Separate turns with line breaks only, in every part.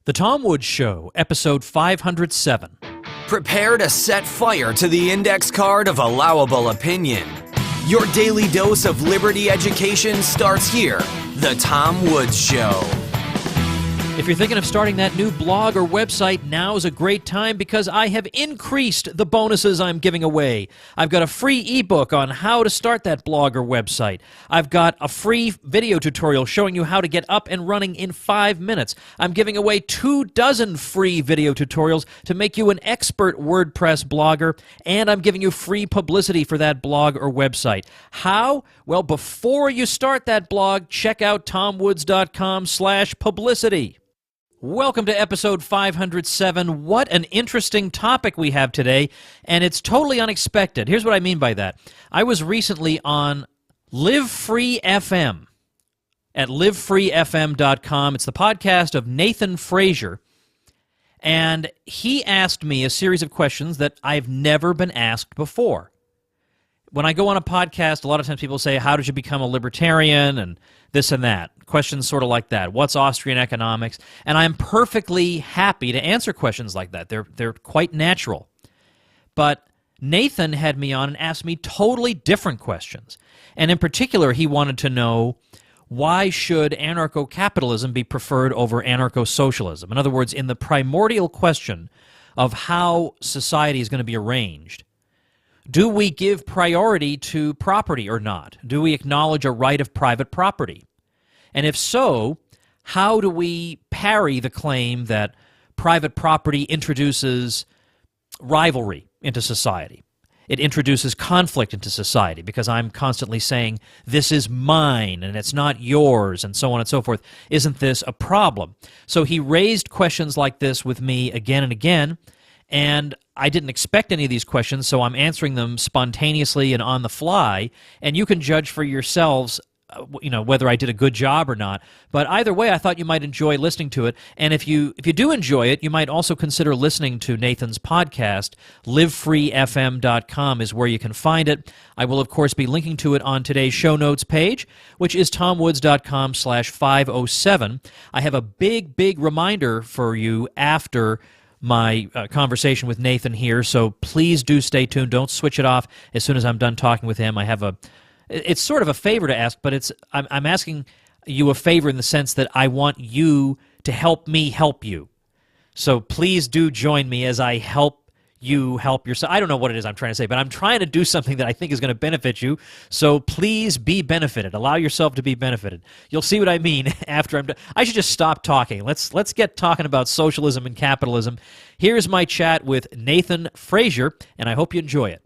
The Tom Woods Show, episode 507.
Prepare to set fire to the index card of allowable opinion. Your daily dose of liberty education starts here. The Tom Woods Show.
If you're thinking of starting that new blog or website, now's a great time because I have increased the bonuses I'm giving away. I've got a free ebook on how to start that blog or website. I've got a free video tutorial showing you how to get up and running in 5 minutes. I'm giving away 24 free video tutorials to make you an expert WordPress blogger, and I'm giving you free publicity for that blog or website. How? Well, before you start that blog, check out tomwoods.com/publicity. Welcome to episode 507. What an interesting topic we have today, and it's totally unexpected. Here's what I mean by that. I was recently on Live Free FM at livefreefm.com. It's the podcast of Nathan Frazier, and he asked me a series of questions that I've never been asked before. When I go on a podcast, a lot of times people say, how did you become a libertarian, and this and that. Questions sort of like that. What's Austrian economics? And I'm perfectly happy to answer questions like that. They're quite natural. But Nathan had me on and asked me totally different questions. And in particular, he wanted to know, why should anarcho-capitalism be preferred over anarcho-socialism? In other words, in the primordial question of how society is going to be arranged, do we give priority to property or not? Do we acknowledge a right of private property? And if so, how do we parry the claim that private property introduces rivalry into society? It introduces conflict into society because I'm constantly saying, this is mine and it's not yours, and so on and so forth. Isn't this a problem? So he raised questions like this with me again and again, and I didn't expect any of these questions, so I'm answering them spontaneously and on the fly, and you can judge for yourselves whether I did a good job or not. But either way, I thought you might enjoy listening to it, and if you do enjoy it, you might also consider listening to Nathan's podcast. livefreefm.com is where you can find it. I will, of course, be linking to it on today's show notes page, which is tomwoods.com/507. I have a big reminder for you after my conversation with Nathan here, so please do stay tuned. Don't switch it off as soon as I'm done talking with him. It's sort of a favor to ask, but I'm asking you a favor in the sense that I want you to help me help you. So please do join me as I help you help yourself. I don't know what it is I'm trying to say, but I'm trying to do something that I think is going to benefit you, so please be benefited. Allow yourself to be benefited. You'll see what I mean after I'm done. I should just stop talking. Let's get talking about socialism and capitalism. Here's my chat with Nathan Frazier, and I hope you enjoy it.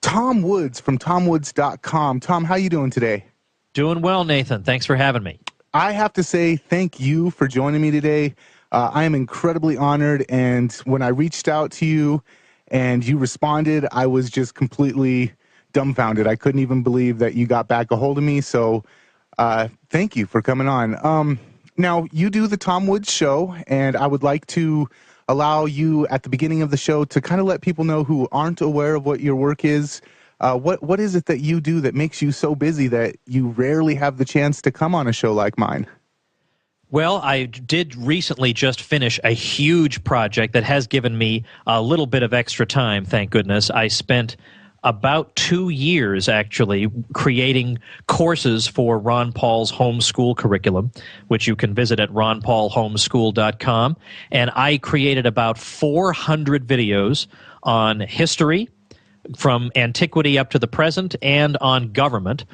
Tom Woods from tomwoods.com. Tom, how you doing today?
Doing well, Nathan. Thanks for having me.
I have to say thank you for joining me today. I am incredibly honored, and when I reached out to you and you responded, I was just completely dumbfounded. I couldn't even believe that you got back a hold of me, so thank you for coming on. Now, you do the Tom Woods Show, and I would like to allow you at the beginning of the show to kind of let people know who aren't aware of what your work is. What is it that you do that makes you so busy that you rarely have the chance to come on a show like mine?
Well, I did recently just finish a huge project that has given me a little bit of extra time, thank goodness. I spent about 2 years, actually, creating courses for Ron Paul's homeschool curriculum, which you can visit at ronpaulhomeschool.com. And I created about 400 videos on history, from antiquity up to the present, and on government.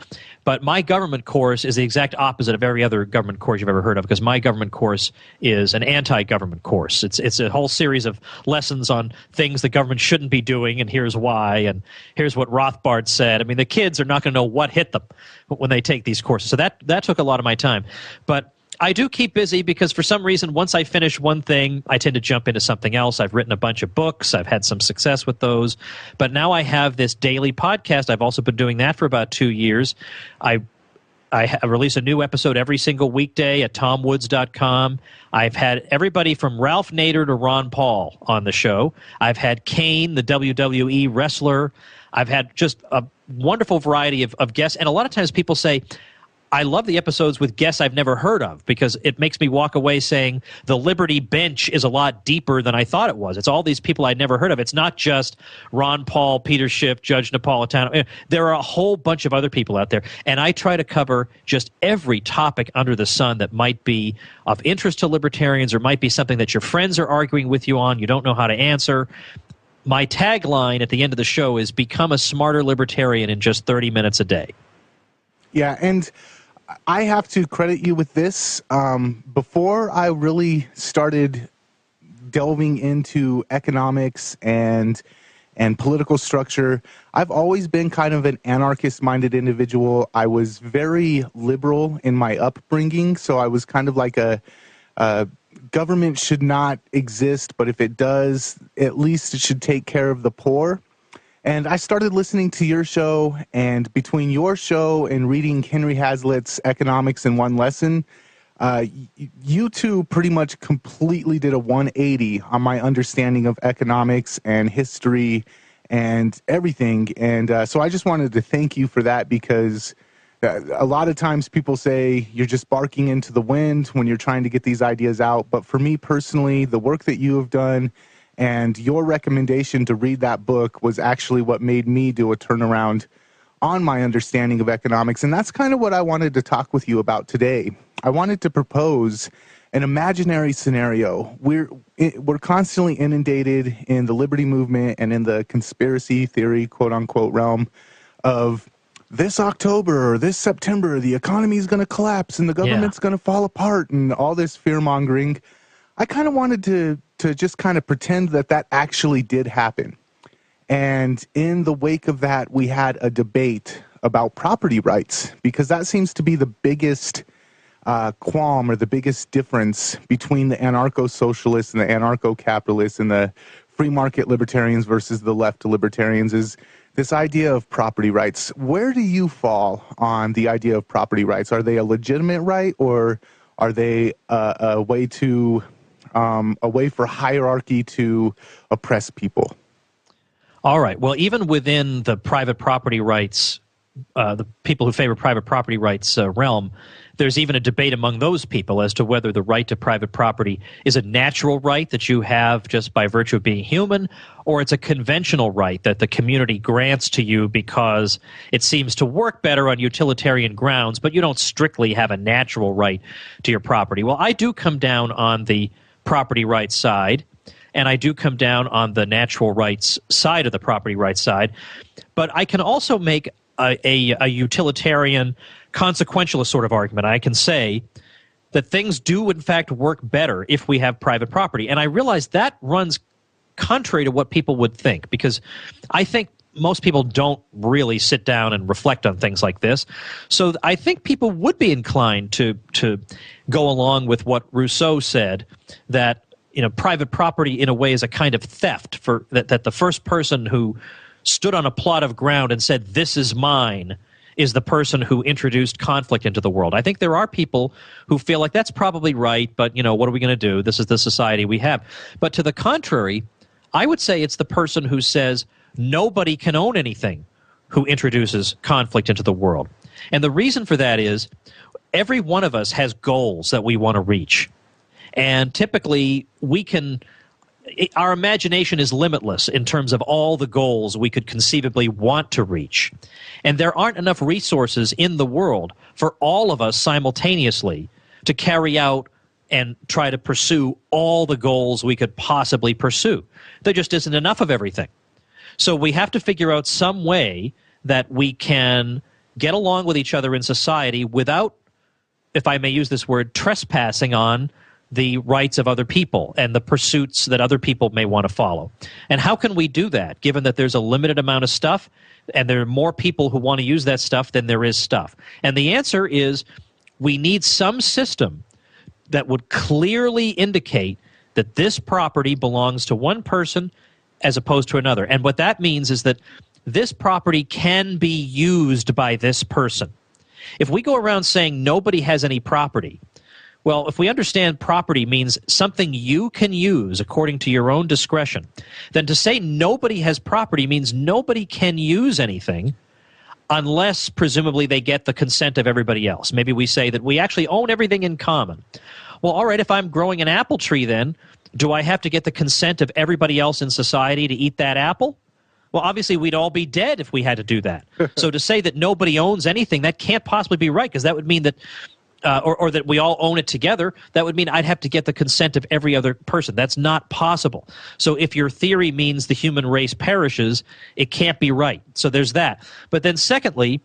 But my government course is the exact opposite of every other government course you've ever heard of, because my government course is an anti-government course. It's a whole series of lessons on things the government shouldn't be doing, and here's why, and here's what Rothbard said. I mean, the kids are not going to know what hit them when they take these courses. So that took a lot of my time. But I do keep busy because for some reason, once I finish one thing, I tend to jump into something else. I've written a bunch of books. I've had some success with those. But now I have this daily podcast. I've also been doing that for about 2 years. I release a new episode every single weekday at tomwoods.com. I've had everybody from Ralph Nader to Ron Paul on the show. I've had Kane, the WWE wrestler. I've had just a wonderful variety of guests. And a lot of times people say, I love the episodes with guests I've never heard of because it makes me walk away saying the Liberty bench is a lot deeper than I thought it was. It's all these people I'd never heard of. It's not just Ron Paul, Peter Schiff, Judge Napolitano. There are a whole bunch of other people out there, and I try to cover just every topic under the sun that might be of interest to libertarians or might be something that your friends are arguing with you on, you don't know how to answer. My tagline at the end of the show is become a smarter libertarian in just 30 minutes a day.
Yeah, and I have to credit you with this. Before I really started delving into economics and political structure, I've always been kind of an anarchist-minded individual. I was very liberal in my upbringing, so I was kind of like a government should not exist, but if it does, at least it should take care of the poor. And I started listening to your show, and between your show and reading Henry Hazlitt's Economics in One Lesson, you two pretty much completely did a 180 on my understanding of economics and history and everything. And so I just wanted to thank you for that, because a lot of times people say you're just barking into the wind when you're trying to get these ideas out. But for me personally, the work that you have done and your recommendation to read that book was actually what made me do a turnaround on my understanding of economics. And that's kind of what I wanted to talk with you about today. I wanted to propose an imaginary scenario. We're constantly inundated in the liberty movement and in the conspiracy theory, quote unquote, realm of this October or this September, the economy is going to collapse and the government's going to fall apart and all this fear mongering. I kind of wanted to just kind of pretend that that actually did happen. And in the wake of that, we had a debate about property rights, because that seems to be the biggest qualm or the biggest difference between the anarcho-socialists and the anarcho-capitalists and the free market libertarians versus the left libertarians is this idea of property rights. Where do you fall on the idea of property rights? Are they a legitimate right, or are they a way for hierarchy to oppress people?
All right. Well, even within the private property rights, the people who favor private property rights realm, there's even a debate among those people as to whether the right to private property is a natural right that you have just by virtue of being human, or it's a conventional right that the community grants to you because it seems to work better on utilitarian grounds, but you don't strictly have a natural right to your property. Well, I do come down on the property rights side, and I do come down on the natural rights side of the property rights side, but I can also make a utilitarian consequentialist sort of argument. I can say that things do in fact work better if we have private property, and I realize that runs contrary to what people would think, because I think most people don't really sit down and reflect on things like this. So I think people would be inclined to go along with what Rousseau said, that private property in a way is a kind of theft, for that the first person who stood on a plot of ground and said, "This is mine," is the person who introduced conflict into the world. I think there are people who feel like that's probably right, but what are we going to do? This is the society we have. But to the contrary, I would say it's the person who says nobody can own anything who introduces conflict into the world. And the reason for that is every one of us has goals that we want to reach. And typically our imagination is limitless in terms of all the goals we could conceivably want to reach. And there aren't enough resources in the world for all of us simultaneously to carry out and try to pursue all the goals we could possibly pursue. There just isn't enough of everything. So we have to figure out some way that we can get along with each other in society without, if I may use this word, trespassing on the rights of other people and the pursuits that other people may want to follow. And how can we do that, given that there's a limited amount of stuff and there are more people who want to use that stuff than there is stuff? And the answer is we need some system that would clearly indicate that this property belongs to one person as opposed to another. And what that means is that this property can be used by this person. If we go around saying nobody has any property, well, if we understand property means something you can use according to your own discretion, then to say nobody has property means nobody can use anything. unless presumably they get the consent of everybody else. Maybe we say that we actually own everything in common. Well, all right, if I'm growing an apple tree then, do I have to get the consent of everybody else in society to eat that apple? Well, obviously we'd all be dead if we had to do that. So to say that nobody owns anything, that can't possibly be right, because that would mean that or that we all own it together, that would mean I'd have to get the consent of every other person. That's not possible. So if your theory means the human race perishes, it can't be right. So there's that. But then secondly,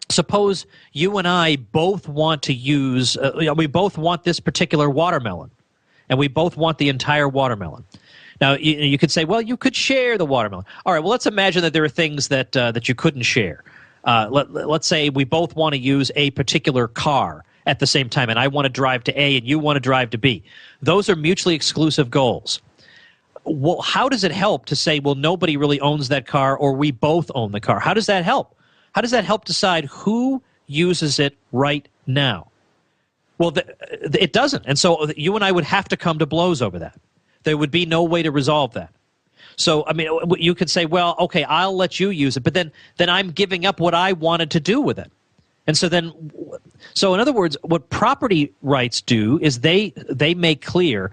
suppose you and I both want to use, we both want this particular watermelon, and we both want the entire watermelon. Now, you could say, well, you could share the watermelon. All right, well, let's imagine that there are things that you couldn't share. Let's say we both want to use a particular car at the same time, and I want to drive to A and you want to drive to B. Those are mutually exclusive goals. Well, how does it help to say, well, nobody really owns that car, or we both own the car? How does that help? How does that help decide who uses it right now? Well, it doesn't. And so you and I would have to come to blows over that. There would be no way to resolve that. So, I mean, you could say, well, okay, I'll let you use it, but then I'm giving up what I wanted to do with it. And so in other words, what property rights do is they make clear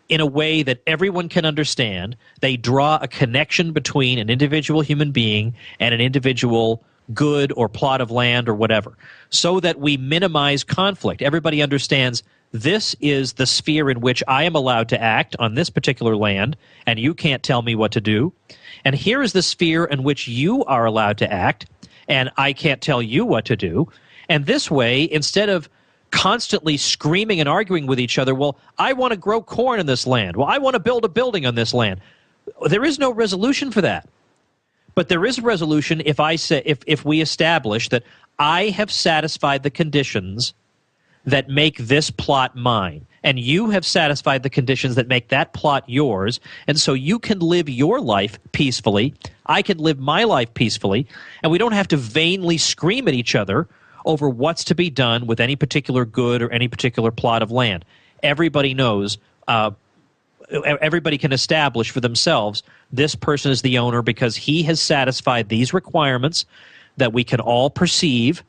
in a way that everyone can understand, they draw a connection between an individual human being and an individual good or plot of land or whatever, so that we minimize conflict. Everybody understands this is the sphere in which I am allowed to act on this particular land, and you can't tell me what to do. And here is the sphere in which you are allowed to act, and I can't tell you what to do. And this way, instead of constantly screaming and arguing with each other, well, I want to grow corn in this land. Well, I want to build a building on this land. There is no resolution for that. But there is a resolution if I say, if we establish that I have satisfied the conditions that make this plot mine, and you have satisfied the conditions that make that plot yours, and so you can live your life peacefully, I can live my life peacefully, and we don't have to vainly scream at each other over what's to be done with any particular good or any particular plot of land. Everybody knows, everybody can establish for themselves, this person is the owner because he has satisfied these requirements that we can all perceive.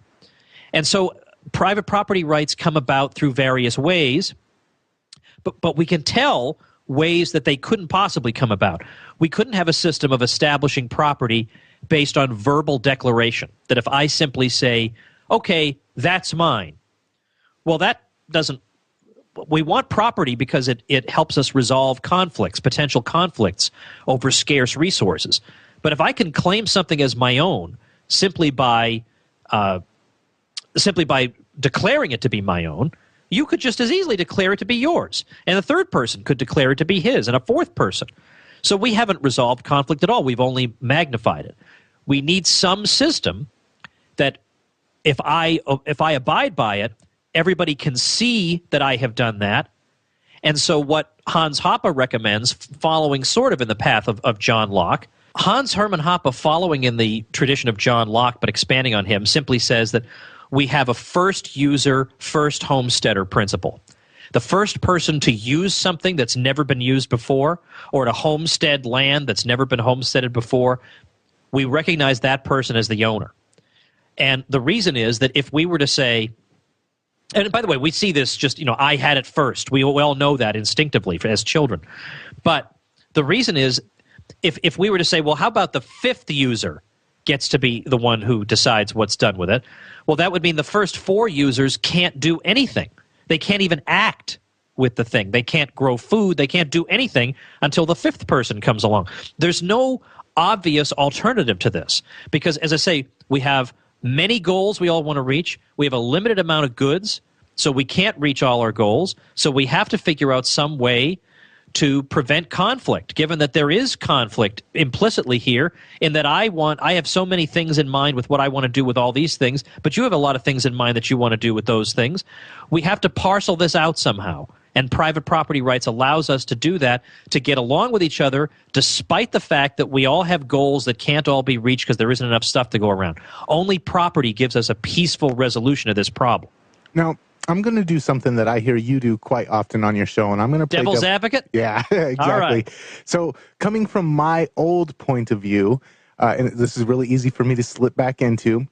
And so private property rights come about through various ways, but we can tell ways that they couldn't possibly come about. We couldn't have a system of establishing property based on verbal declaration, that if I simply say, okay, that's mine. Well, that doesn't, we want property because it helps us resolve conflicts, potential conflicts over scarce resources. But if I can claim something as my own simply by declaring it to be my own, you could just as easily declare it to be yours. And a third person could declare it to be his, and a fourth person. So we haven't resolved conflict at all. We've only magnified it. We need some system that if I abide by it, everybody can see that I have done that. And so what Hans Hoppe recommends, following sort of in the path of John Locke, Hans Hermann Hoppe, following in the tradition of John Locke but expanding on him, simply says that we have a first user, first homesteader principle. The first person to use something that's never been used before, or to homestead land that's never been homesteaded before, we recognize that person as the owner. And the reason is that if we were to say, and by the way, we see this just, I had it first. We all know that instinctively as children. But the reason is, if we were to say, well, how about the fifth user gets to be the one who decides what's done with it? Well, that would mean the first four users can't do anything. They can't even act with the thing. They can't grow food. They can't do anything until the fifth person comes along. There's no obvious alternative to this because, as I say, we have many goals we all want to reach. We have a limited amount of goods, so we can't reach all our goals. So we have to figure out some way to prevent conflict, given that there is conflict implicitly here in that I have so many things in mind with what I want to do with all these things, but you have a lot of things in mind that you want to do with those things. We have to parcel this out somehow, and private property rights allows us to do that, to get along with each other despite the fact that we all have goals that can't all be reached because there isn't enough stuff to go around. Only property gives us a peaceful resolution of this problem.
Now, I'm going to do something that I hear you do quite often on your show, and I'm going to play
Devil's advocate?
Yeah, exactly.
All right.
So coming from my old point of view, and this is really easy for me to slip back into.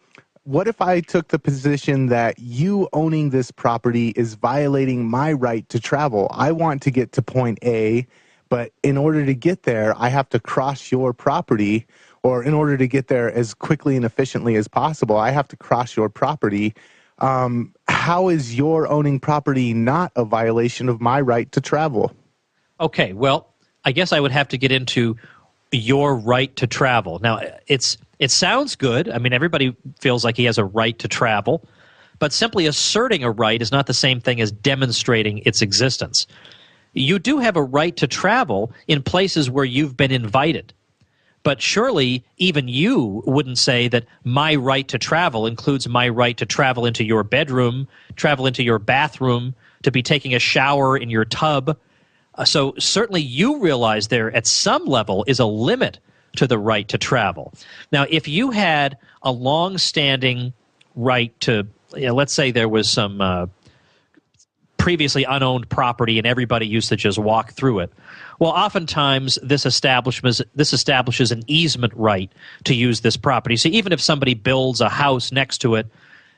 What if I took the position that you owning this property is violating my right to travel? I want to get to point A, but in order to get there, I have to cross your property, or in order to get there as quickly and efficiently as possible, I have to cross your property. How is your owning property not a violation of my right to travel?
Okay, well, I guess I would have to get into your right to travel. Now, it sounds good. I mean, everybody feels like he has a right to travel, but simply asserting a right is not the same thing as demonstrating its existence. You do have a right to travel in places where you've been invited. But surely even you wouldn't say that my right to travel includes my right to travel into your bedroom, travel into your bathroom, to be taking a shower in your tub. So certainly you realize there at some level is a limit to the right to travel. Now, if you had a long-standing right to, let's say there was some previously unowned property and everybody used to just walk through it. Well, oftentimes this establishes an easement right to use this property. So even if somebody builds a house next to it,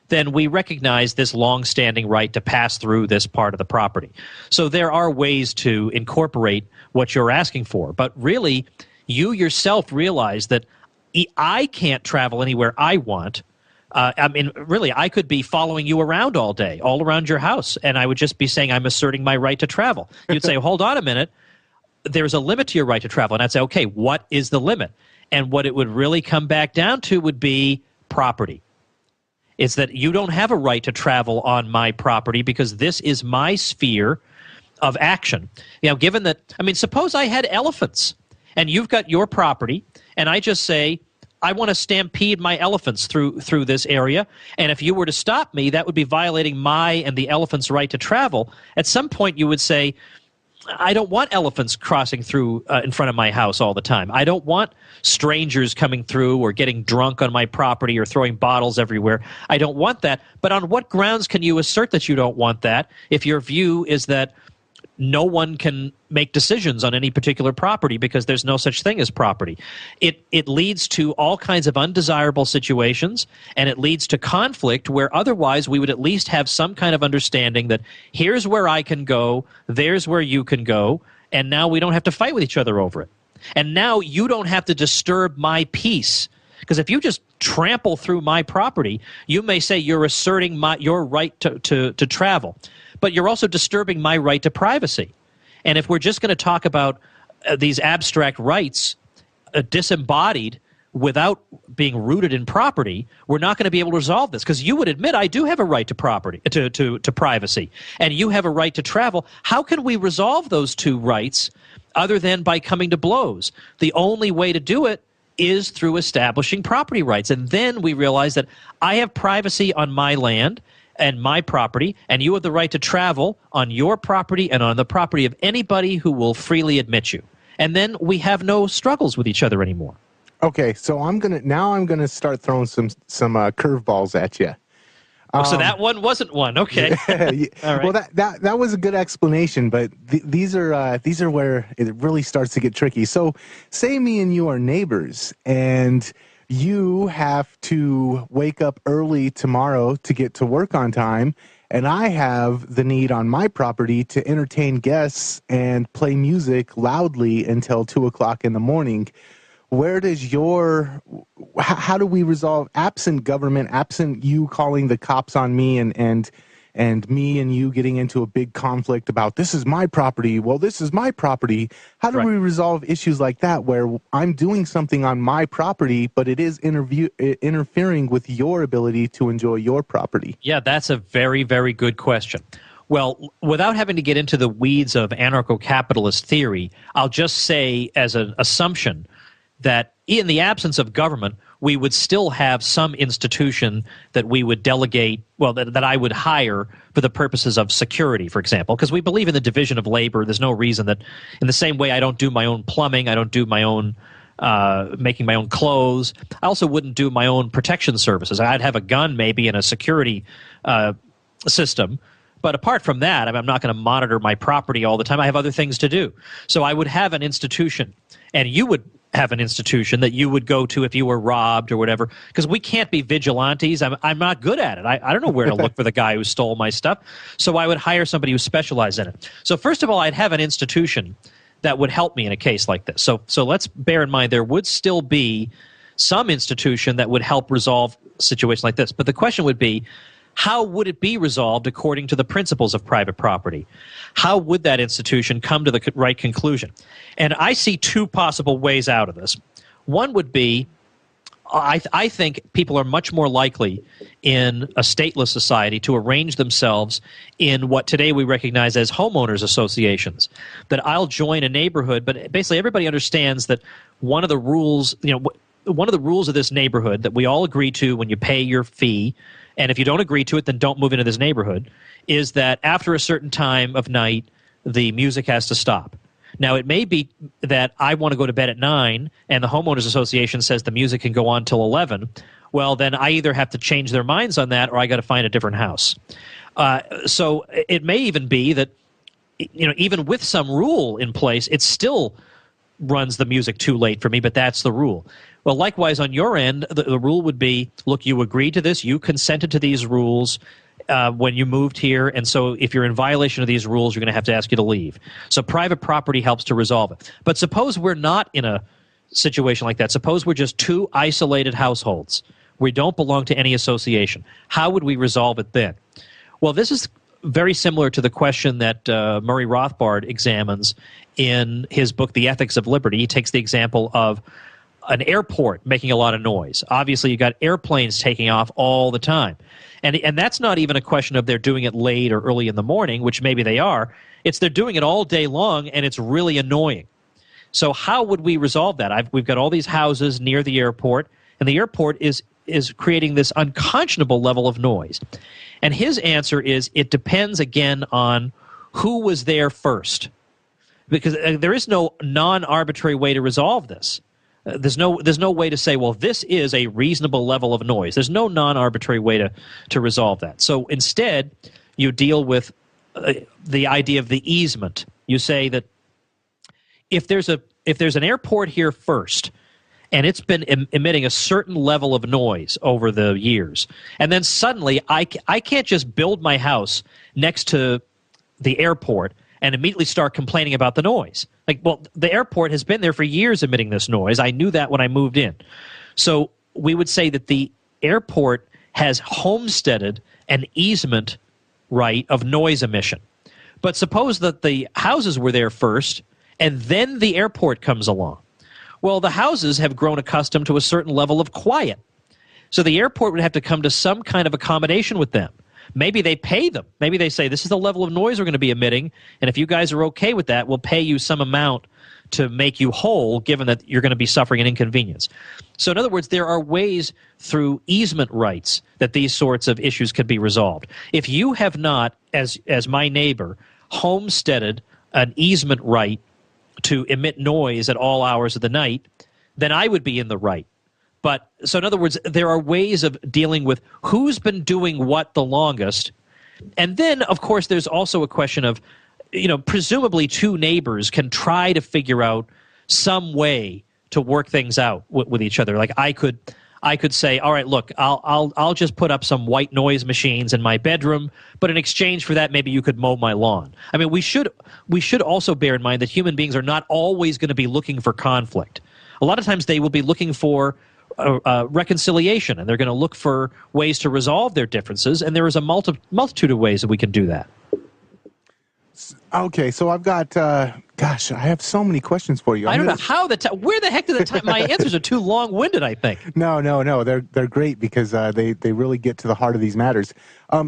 then we recognize this long-standing right to pass through this part of the property. So there are ways to incorporate what you're asking for. But really, you yourself realize that I can't travel anywhere I want. I mean, really, I could be following you around all day, all around your house, and I would just be saying I'm asserting my right to travel. You'd say, hold on a minute. There's a limit to your right to travel. And I'd say, okay, what is the limit? And what it would really come back down to would be property. It's that you don't have a right to travel on my property because this is my sphere of action. You know, given that, I mean, suppose I had elephants and you've got your property and I just say, I want to stampede my elephants through this area, and if you were to stop me, that would be violating my and the elephant's right to travel. At some point you would say, I don't want elephants crossing through in front of my house all the time. I don't want strangers coming through or getting drunk on my property or throwing bottles everywhere. I don't want that. But on what grounds can you assert that you don't want that if your view is that no one can make decisions on any particular property because there's no such thing as property? It leads to all kinds of undesirable situations, and it leads to conflict where otherwise we would at least have some kind of understanding that here's where I can go, there's where you can go, and now we don't have to fight with each other over it. And now you don't have to disturb my peace. Because if you just trample through my property, you may say you're asserting your right to travel. But you're also disturbing my right to privacy. And if we're just going to talk about these abstract rights disembodied without being rooted in property, we're not going to be able to resolve this. Because you would admit I do have a right to property, to privacy, and you have a right to travel. How can we resolve those two rights other than by coming to blows? The only way to do it is through establishing property rights. And then we realize that I have privacy on my land and my property, and you have the right to travel on your property and on the property of anybody who will freely admit you. And then we have no struggles with each other anymore.
Okay, so I'm gonna start throwing some curveballs at you.
So that one wasn't one. Okay. All right.
Well, that was a good explanation, but these are where it really starts to get tricky. So, say me and you are neighbors, and you have to wake up early tomorrow to get to work on time, and I have the need on my property to entertain guests and play music loudly until 2 o'clock in the morning. How do we resolve, absent government, absent you calling the cops on me and me and you getting into a big conflict about this is my property, well, this is my property. How do we resolve issues like that where I'm doing something on my property, but it is interfering with your ability to enjoy your property?
Yeah, that's a very, very good question. Well, without having to get into the weeds of anarcho-capitalist theory, I'll just say as an assumption that in the absence of government, we would still have some institution that we would delegate, well, that I would hire for the purposes of security, for example, because we believe in the division of labor. There's no reason that, in the same way I don't do my own plumbing, I don't do my own making my own clothes, I also wouldn't do my own protection services. I'd have a gun maybe in a security system, but apart from that, I'm not going to monitor my property all the time. I have other things to do. So I would have an institution, and you would have an institution that you would go to if you were robbed or whatever, because we can't be vigilantes. I'm not good at it. I don't know where to look for the guy who stole my stuff, so I would hire somebody who specialized in it. So first of all, I'd have an institution that would help me in a case like this. So let's bear in mind there would still be some institution that would help resolve a situation like this. But the question would be, how would it be resolved according to the principles of private property? How would that institution come to the right conclusion? And I see two possible ways out of this. One would be, I think people are much more likely in a stateless society to arrange themselves in what today we recognize as homeowners associations. That I'll join a neighborhood, but basically everybody understands that one of the rules, one of the rules of this neighborhood that we all agree to when you pay your fee, and if you don't agree to it, then don't move into this neighborhood, is that after a certain time of night, the music has to stop. Now, it may be that I want to go to bed at 9, and the homeowners association says the music can go on till 11. Well, then I either have to change their minds on that, or I got to find a different house. So it may even be that, even with some rule in place, it still runs the music too late for me, but that's the rule. Well, likewise, on your end, the rule would be, look, you agreed to this, you consented to these rules when you moved here, and so if you're in violation of these rules, you're going to have to ask you to leave. So private property helps to resolve it. But suppose we're not in a situation like that. Suppose we're just two isolated households. We don't belong to any association. How would we resolve it then? Well, this is very similar to the question that Murray Rothbard examines in his book, The Ethics of Liberty. He takes the example of an airport making a lot of noise. Obviously, you got airplanes taking off all the time. And that's not even a question of they're doing it late or early in the morning, which maybe they are. It's they're doing it all day long, and it's really annoying. So how would we resolve that? We've got all these houses near the airport, and the airport is creating this unconscionable level of noise. And his answer is it depends, again, on who was there first. Because there is no non-arbitrary way to resolve this. There's no way to say, well, this is a reasonable level of noise. There's no non-arbitrary way to resolve that. So instead, you deal with the idea of the easement. You say that if there's an airport here first, and it's been emitting a certain level of noise over the years, and then suddenly I can't just build my house next to the airport and immediately start complaining about the noise. Like, well, the airport has been there for years emitting this noise. I knew that when I moved in. So we would say that the airport has homesteaded an easement right of noise emission. But suppose that the houses were there first, and then the airport comes along. Well, the houses have grown accustomed to a certain level of quiet. So the airport would have to come to some kind of accommodation with them. Maybe they pay them. Maybe they say, this is the level of noise we're going to be emitting, and if you guys are okay with that, we'll pay you some amount to make you whole, given that you're going to be suffering an inconvenience. So in other words, there are ways through easement rights that these sorts of issues could be resolved. If you have not, as my neighbor, homesteaded an easement right to emit noise at all hours of the night, then I would be in the right. But so in other words, there are ways of dealing with who's been doing what the longest. And then, of course, there's also a question of, presumably two neighbors can try to figure out some way to work things out with each other. Like I could say, all right, look, I'll just put up some white noise machines in my bedroom, but in exchange for that, maybe you could mow my lawn. I mean, we should also bear in mind that human beings are not always going to be looking for conflict. A lot of times they will be looking for reconciliation, and they're going to look for ways to resolve their differences, and there is a multitude of ways that we can do that.
Okay, so I've got, I have so many questions for you.
I don't know how where the heck did the time? My answers are too long-winded, I think.
No, they're great because they really get to the heart of these matters.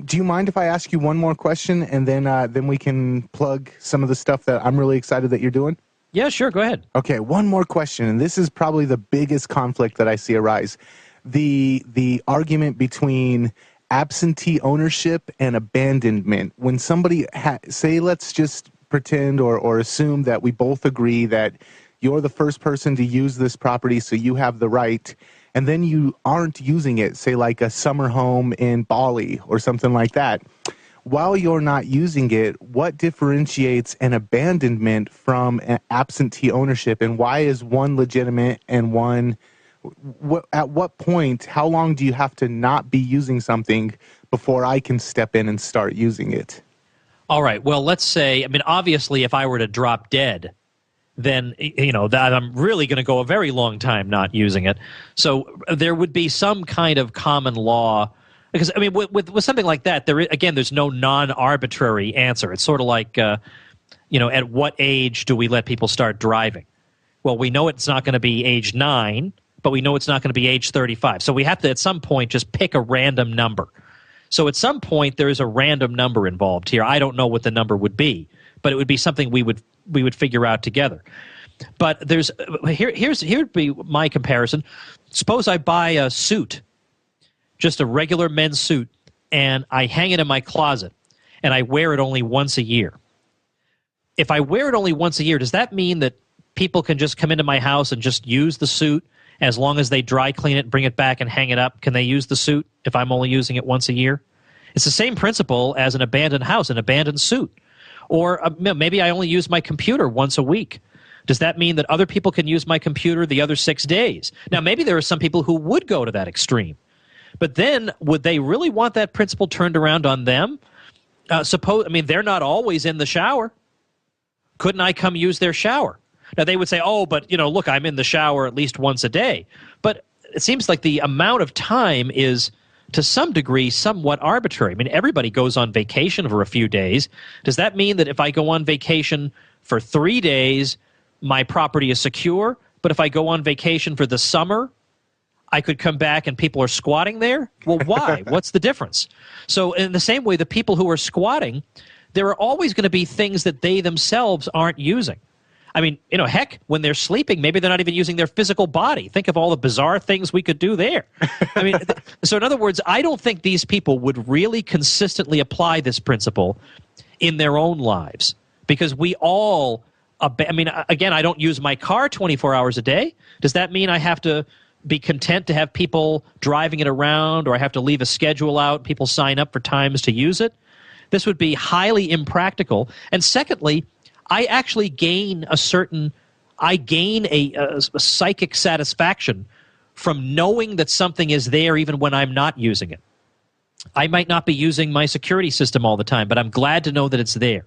Do you mind if I ask you one more question, and then we can plug some of the stuff that I'm really excited that you're doing?
Yeah, sure, go ahead.
Okay, one more question, and this is probably the biggest conflict that I see arise. The argument between absentee ownership and abandonment. When somebody, say let's just pretend or assume that we both agree that you're the first person to use this property, so you have the right, and then you aren't using it, say like a summer home in Bali or something like that. while you're not using it, what differentiates an abandonment from an absentee ownership, and why is one legitimate and one, at what point, how long do you have to not be using something before I can step in and start using it?
All right. Well, let's say, obviously, if I were to drop dead, then, that I'm really going to go a very long time not using it. So there would be some kind of common law, because, with something like that, there's no non-arbitrary answer. It's sort of like, at what age do we let people start driving? Well, we know it's not going to be age 9, but we know it's not going to be age 35. So we have to, at some point, just pick a random number. So at some point, there is a random number involved here. I don't know what the number would be, but it would be something we would figure out together. But here'd be my comparison. Suppose I buy a suit, just a regular men's suit, and I hang it in my closet, and I wear it only once a year. If I wear it only once a year, does that mean that people can just come into my house and just use the suit as long as they dry clean it, bring it back, and hang it up? Can they use the suit if I'm only using it once a year? It's the same principle as an abandoned house, an abandoned suit. Or maybe I only use my computer once a week. Does that mean that other people can use my computer the other 6 days? Now, maybe there are some people who would go to that extreme. But then, would they really want that principle turned around on them? They're not always in the shower. Couldn't I come use their shower? Now, they would say, oh, but, look, I'm in the shower at least once a day. But it seems like the amount of time is, to some degree, somewhat arbitrary. Everybody goes on vacation for a few days. Does that mean that if I go on vacation for 3 days, my property is secure? But if I go on vacation for the summer, I could come back and people are squatting there? Well, why? What's the difference? So in the same way, the people who are squatting, there are always going to be things that they themselves aren't using. Heck, when they're sleeping, maybe they're not even using their physical body. Think of all the bizarre things we could do there. So in other words, I don't think these people would really consistently apply this principle in their own lives, because we all, again, I don't use my car 24 hours a day. Does that mean I have to be content to have people driving it around, or I have to leave a schedule out, people sign up for times to use it? This would be highly impractical. And secondly, I actually gain a psychic satisfaction from knowing that something is there even when I'm not using it. I might not be using my security system all the time, but I'm glad to know that it's there.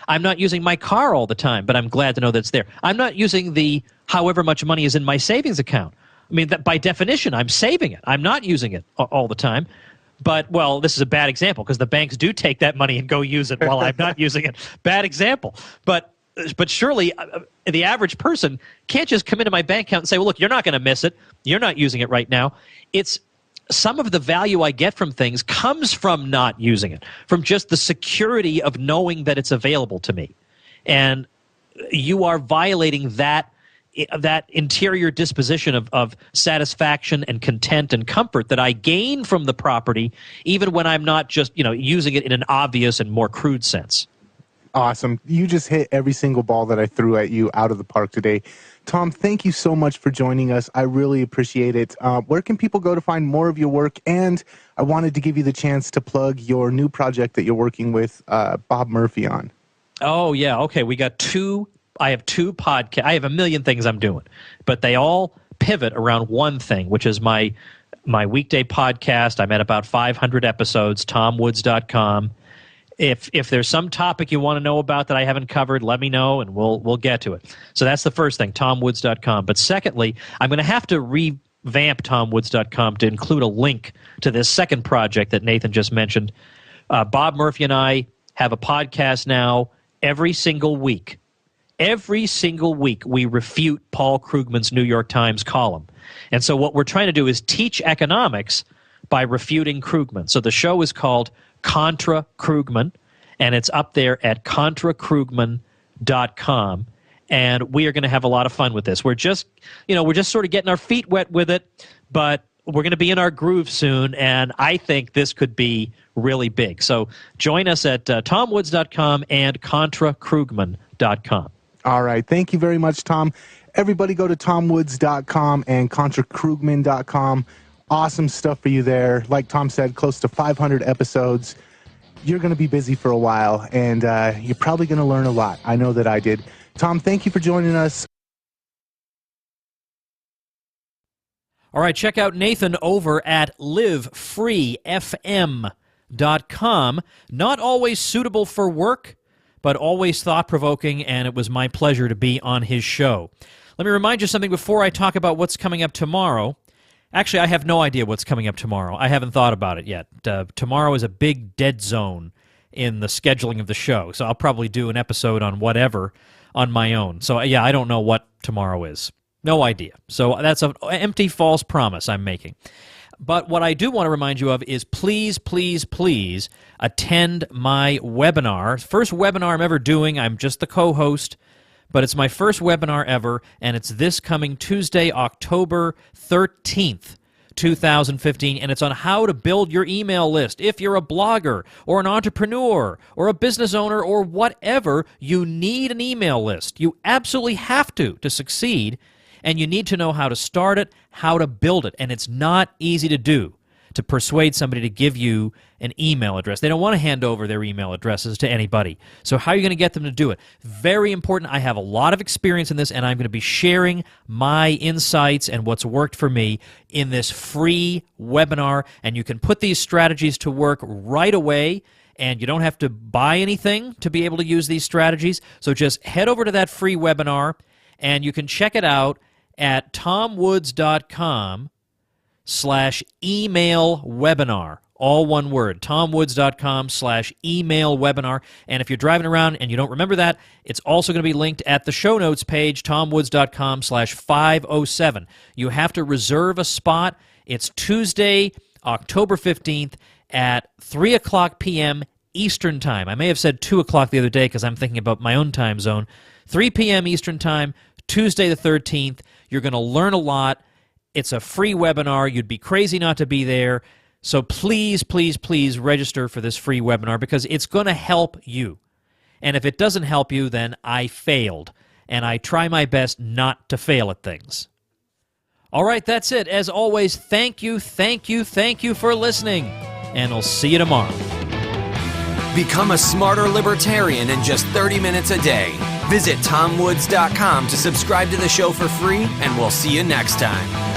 I'm not using my car all the time, but I'm glad to know that it's there. I'm not using the however much money is in my savings account. That by definition, I'm saving it. I'm not using it all the time. But, well, this is a bad example because the banks do take that money and go use it while I'm not using it. Bad example. But surely the average person can't just come into my bank account and say, well, look, you're not going to miss it. You're not using it right now. It's some of the value I get from things comes from not using it, from just the security of knowing that it's available to me. And you are violating that interior disposition of satisfaction and content and comfort that I gain from the property, even when I'm not just, using it in an obvious and more crude sense.
Awesome. You just hit every single ball that I threw at you out of the park today. Tom, thank you so much for joining us. I really appreciate it. Where can people go to find more of your work? And I wanted to give you the chance to plug your new project that you're working with Bob Murphy on. Oh, yeah.
Okay. I have two podcasts. I have a million things I'm doing, but they all pivot around one thing, which is my weekday podcast. I'm at about 500 episodes, tomwoods.com. If there's some topic you want to know about that I haven't covered, let me know and we'll get to it. So that's the first thing, tomwoods.com. But secondly, I'm going to have to revamp tomwoods.com to include a link to this second project that Nathan just mentioned. Bob Murphy and I have a podcast now every single week. Every single week, we refute Paul Krugman's New York Times column. And so what we're trying to do is teach economics by refuting Krugman. So the show is called Contra Krugman, and it's up there at contrakrugman.com. And we are going to have a lot of fun with this. We're just sort of getting our feet wet with it, but we're going to be in our groove soon, and I think this could be really big. So join us at tomwoods.com and contrakrugman.com. All right. Thank you very much, Tom. Everybody go to tomwoods.com and contrakrugman.com. Awesome stuff for you there. Like Tom said, close to 500 episodes.
you're going to be busy for a while, and you're probably going to learn a lot. I know that I did. Tom, thank you for joining us.
All right, check out Nathan over at livefreefm.com. Not always suitable for work, but always thought-provoking, and it was my pleasure to be on his show. Let me remind you something before I talk about what's coming up tomorrow. Actually, I have no idea what's coming up tomorrow. I haven't thought about it yet. Tomorrow is a big dead zone in the scheduling of the show, so I'll probably do an episode on whatever on my own. So, yeah, I don't know what tomorrow is. No idea. So that's an empty, false promise I'm making. But what I do want to remind you of is please, please, please attend my webinar. First webinar I'm ever doing. I'm just the co-host, but it's my first webinar ever, and it's this coming Tuesday, October 13th, 2015, and it's on how to build your email list. If you're a blogger or an entrepreneur or a business owner or whatever, you need an email list. You absolutely have to succeed. And you need to know how to start it, how to build it. And it's not easy to do, to persuade somebody to give you an email address. They don't want to hand over their email addresses to anybody. So how are you going to get them to do it? Very important. I have a lot of experience in this, and I'm going to be sharing my insights and what's worked for me in this free webinar. And you can put these strategies to work right away, and you don't have to buy anything to be able to use these strategies. So just head over to that free webinar, and you can check it out at tomwoods.com/email webinar. All one word, tomwoods.com/email webinar. And if you're driving around and you don't remember that, it's also going to be linked at the show notes page, tomwoods.com/507. You have to reserve a spot. It's Tuesday, October 15th at 3 o'clock p.m. Eastern Time. I may have said 2 o'clock the other day because I'm thinking about my own time zone. 3 p.m. Eastern Time, Tuesday the 13th. You're going to learn a lot. It's a free webinar. You'd be crazy not to be there. So please, please, please register for this free webinar because it's going to help you. And if it doesn't help you, then I failed. And I try my best not to fail at things. All right, that's it. As always, thank you, thank you, thank you for listening. And I'll see you tomorrow.
Become a smarter libertarian in just 30 minutes a day. Visit tomwoods.com to subscribe to the show for free, and we'll see you next time.